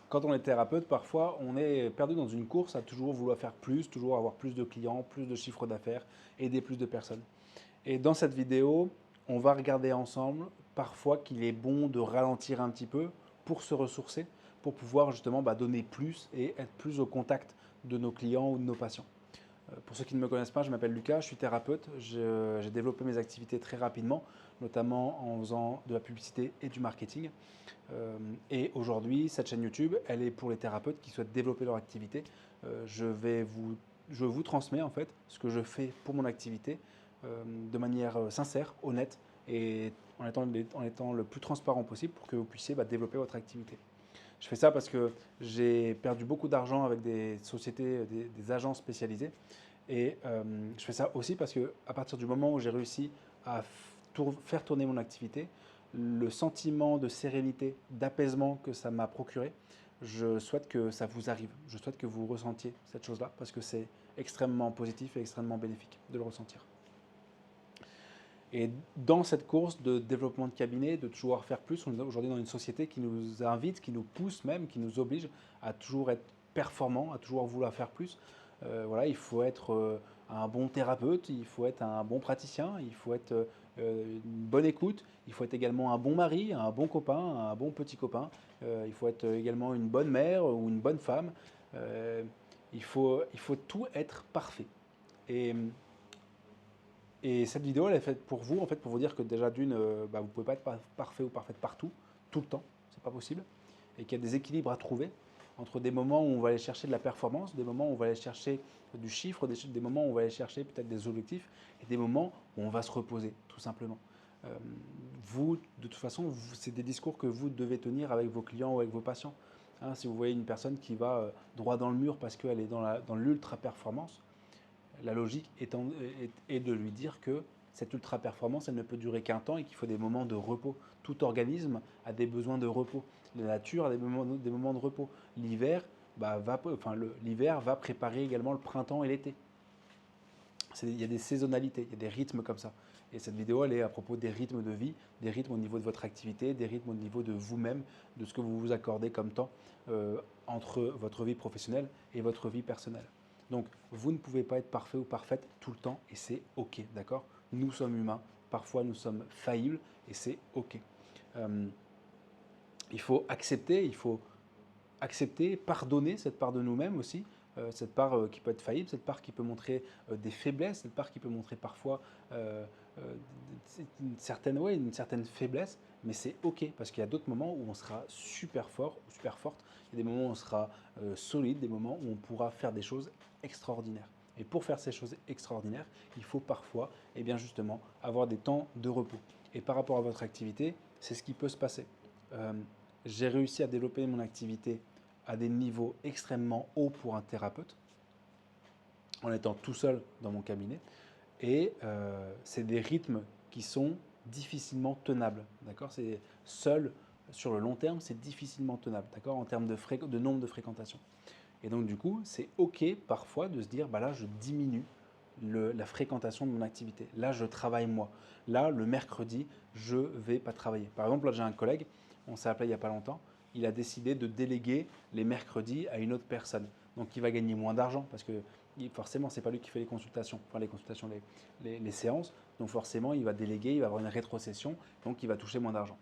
Quand on est thérapeute, parfois, on est perdu dans une course à toujours vouloir faire plus, toujours avoir plus de clients, plus de chiffre d'affaires, aider plus de personnes. Et dans cette vidéo, on va regarder ensemble parfois qu'il est bon de ralentir un petit peu pour se ressourcer, pour pouvoir justement donner plus et être plus au contact de nos clients ou de nos patients. Pour ceux qui ne me connaissent pas, je m'appelle Lucas, je suis thérapeute. J'ai développé mes activités très rapidement, notamment en faisant de la publicité et du marketing. Et aujourd'hui, cette chaîne YouTube, elle est pour les thérapeutes qui souhaitent développer leur activité. Je vous transmets en fait ce que je fais pour mon activité de manière sincère, honnête et en étant le plus transparent possible pour que vous puissiez développer votre activité. Je fais ça parce que j'ai perdu beaucoup d'argent avec des sociétés, des agences spécialisées. Et je fais ça aussi parce qu'à partir du moment où j'ai réussi à faire tourner mon activité, le sentiment de sérénité, d'apaisement que ça m'a procuré, je souhaite que ça vous arrive. Je souhaite que vous ressentiez cette chose-là parce que c'est extrêmement positif et extrêmement bénéfique de le ressentir. Et dans cette course de développement de cabinet, de toujours faire plus, on est aujourd'hui dans une société qui nous invite, qui nous pousse même, qui nous oblige à toujours être performant, à toujours vouloir faire plus. Voilà, il faut être un bon thérapeute, il faut être un bon praticien, il faut être une bonne écoute, il faut être également un bon mari, un bon copain, un bon petit copain, il faut être également une bonne mère ou une bonne femme. Euh, il faut tout être parfait. Et et cette vidéo, elle est faite pour vous, en fait, pour vous dire que déjà d'une, vous ne pouvez pas être parfait ou parfaite partout, tout le temps, c'est pas possible, et qu'il y a des équilibres à trouver entre des moments où on va aller chercher de la performance, des moments où on va aller chercher du chiffre, des moments où on va aller chercher peut-être des objectifs, et des moments où on va se reposer, tout simplement. Euh, Vous, de toute façon, c'est des discours que vous devez tenir avec vos clients ou avec vos patients. Hein, si vous voyez une personne qui va droit dans le mur parce qu'elle est dans l'ultra-performance, la logique est de lui dire que cette ultra-performance, elle ne peut durer qu'un temps et qu'il faut des moments de repos. Tout organisme a des besoins de repos. La nature a des moments de repos. L'hiver l'hiver va préparer également le printemps et l'été. Il y a des saisonnalités, il y a des rythmes comme ça. Et cette vidéo, elle est à propos des rythmes de vie, des rythmes au niveau de votre activité, des rythmes au niveau de vous-même, de ce que vous vous accordez comme temps entre votre vie professionnelle et votre vie personnelle. Donc, vous ne pouvez pas être parfait ou parfaite tout le temps et c'est OK, d'accord? Nous sommes humains, parfois nous sommes faillibles et c'est OK. Euh, il faut accepter, pardonner cette part de nous-mêmes aussi, cette part qui peut être faillible, cette part qui peut montrer des faiblesses, cette part qui peut montrer parfois euh, euh, une certaine faiblesse, mais c'est OK, parce qu'il y a d'autres moments où on sera super fort ou super forte, il y a des moments où on sera solide, des moments où on pourra faire des choses extraordinaires. Et pour faire ces choses extraordinaires, il faut parfois, eh bien justement, avoir des temps de repos. Et par rapport à votre activité, c'est ce qui peut se passer. Euh, j'ai réussi à développer mon activité à des niveaux extrêmement hauts pour un thérapeute, en étant tout seul dans mon cabinet. Et c'est des rythmes qui sont difficilement tenables. D'accord? C'est seul sur le long terme, c'est difficilement tenable. D'accord? En termes de nombre de fréquentations. Et donc du coup, c'est OK parfois de se dire, là, je diminue la fréquentation de mon activité. Là, je travaille moi. Là, le mercredi, je ne vais pas travailler. Par exemple, là, j'ai un collègue, on s'est appelé il n'y a pas longtemps, il a décidé de déléguer les mercredis à une autre personne. Donc, il va gagner moins d'argent parce que forcément, ce n'est pas lui qui fait les consultations, les séances. Donc, forcément, il va déléguer, il va avoir une rétrocession, donc il va toucher moins d'argent.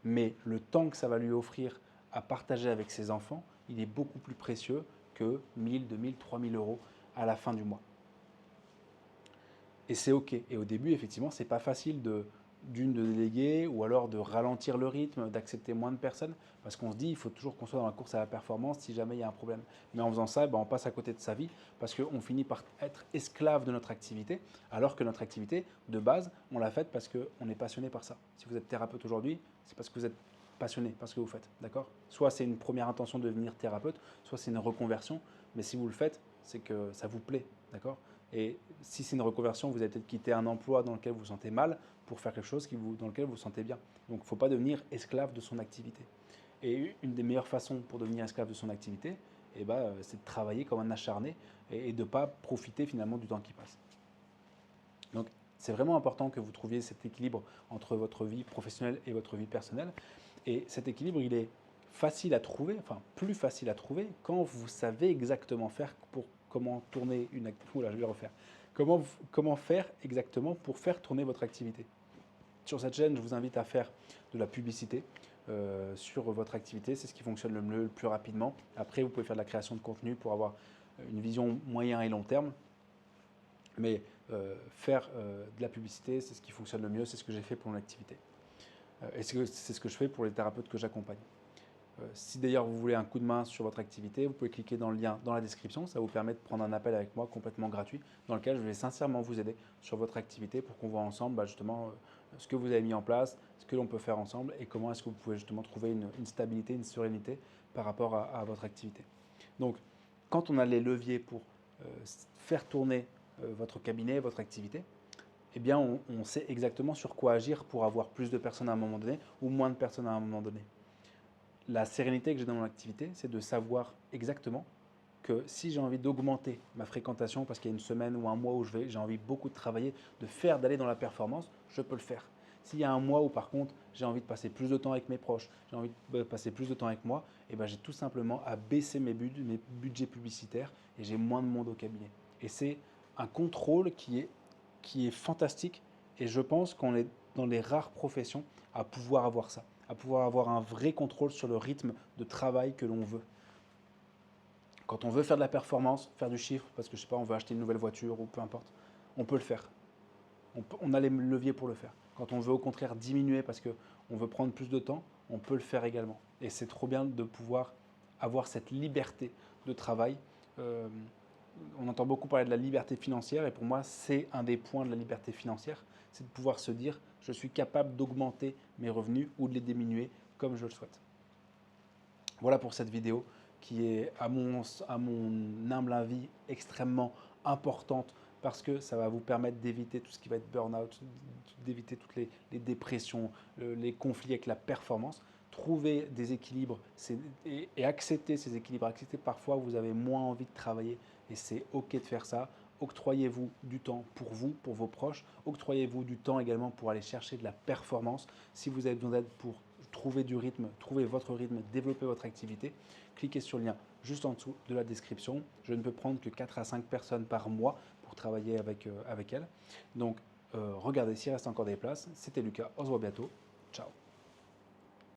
Mais le temps que ça va lui offrir à partager avec ses enfants, il est beaucoup plus précieux que 1000, 2000, 3000 euros à la fin du mois. Et c'est OK. Et au début, effectivement, c'est pas facile de déléguer ou alors de ralentir le rythme, d'accepter moins de personnes, parce qu'on se dit il faut toujours qu'on soit dans la course à la performance si jamais il y a un problème. Mais en faisant ça, on passe à côté de sa vie parce qu'on finit par être esclave de notre activité, alors que notre activité, de base, on l'a faite parce qu'on est passionné par ça. Si vous êtes thérapeute aujourd'hui, c'est parce que vous êtes passionné par ce que vous faites, d'accord? Soit c'est une première intention de devenir thérapeute, soit c'est une reconversion, mais si vous le faites, c'est que ça vous plaît, d'accord? Et si c'est une reconversion, vous allez peut-être quitter un emploi dans lequel vous vous sentez mal pour faire quelque chose dans lequel vous vous sentez bien. Donc il ne faut pas devenir esclave de son activité. Et une des meilleures façons pour devenir esclave de son activité, c'est de travailler comme un acharné et de ne pas profiter finalement du temps qui passe. Donc c'est vraiment important que vous trouviez cet équilibre entre votre vie professionnelle et votre vie personnelle. Et cet équilibre, il est facile à trouver, enfin plus facile à trouver quand vous savez exactement faire pour comment tourner une activité. Oula, je vais le refaire. Comment faire exactement pour faire tourner votre activité. Sur cette chaîne, je vous invite à faire de la publicité sur votre activité. C'est ce qui fonctionne le mieux, le plus rapidement. Après, vous pouvez faire de la création de contenu pour avoir une vision moyen et long terme. Mais faire de la publicité, c'est ce qui fonctionne le mieux. C'est ce que j'ai fait pour mon activité. Et c'est ce que je fais pour les thérapeutes que j'accompagne. Si d'ailleurs vous voulez un coup de main sur votre activité, vous pouvez cliquer dans le lien dans la description. Ça vous permet de prendre un appel avec moi complètement gratuit dans lequel je vais sincèrement vous aider sur votre activité pour qu'on voit ensemble justement ce que vous avez mis en place, ce que l'on peut faire ensemble et comment est-ce que vous pouvez justement trouver une stabilité, une sérénité par rapport à votre activité. Donc, quand on a les leviers pour faire tourner votre cabinet, votre activité, eh bien, on sait exactement sur quoi agir pour avoir plus de personnes à un moment donné ou moins de personnes à un moment donné. La sérénité que j'ai dans mon activité, c'est de savoir exactement que si j'ai envie d'augmenter ma fréquentation parce qu'il y a une semaine ou un mois où j'ai envie beaucoup de travailler, d'aller dans la performance, je peux le faire. S'il y a un mois où par contre j'ai envie de passer plus de temps avec mes proches, j'ai envie de passer plus de temps avec moi, et ben j'ai tout simplement à baisser mes budgets publicitaires et j'ai moins de monde au cabinet. Et c'est un contrôle qui est fantastique et je pense qu'on est dans les rares professions à pouvoir avoir ça, à pouvoir avoir un vrai contrôle sur le rythme de travail que l'on veut. Quand on veut faire de la performance, faire du chiffre, parce que je sais pas, on veut acheter une nouvelle voiture ou peu importe, on peut le faire. On a les leviers pour le faire. Quand on veut au contraire diminuer parce qu'on veut prendre plus de temps, on peut le faire également. Et c'est trop bien de pouvoir avoir cette liberté de travail. On entend beaucoup parler de la liberté financière et pour moi, c'est un des points de la liberté financière, c'est de pouvoir se dire, je suis capable d'augmenter mes revenus ou de les diminuer comme je le souhaite. Voilà pour cette vidéo qui est, à mon humble avis, extrêmement importante parce que ça va vous permettre d'éviter tout ce qui va être burn-out, d'éviter toutes les dépressions, les conflits avec la performance. Trouver des équilibres et accepter ces équilibres. Accepter parfois vous avez moins envie de travailler et c'est OK de faire ça. Octroyez-vous du temps pour vous, pour vos proches. Octroyez-vous du temps également pour aller chercher de la performance. Si vous avez besoin d'aide pour trouver du rythme, trouver votre rythme, développer votre activité, cliquez sur le lien juste en dessous de la description. Je ne peux prendre que 4 à 5 personnes par mois pour travailler avec elles. Donc, regardez s'il reste encore des places. C'était Lucas, on se voit bientôt. Ciao.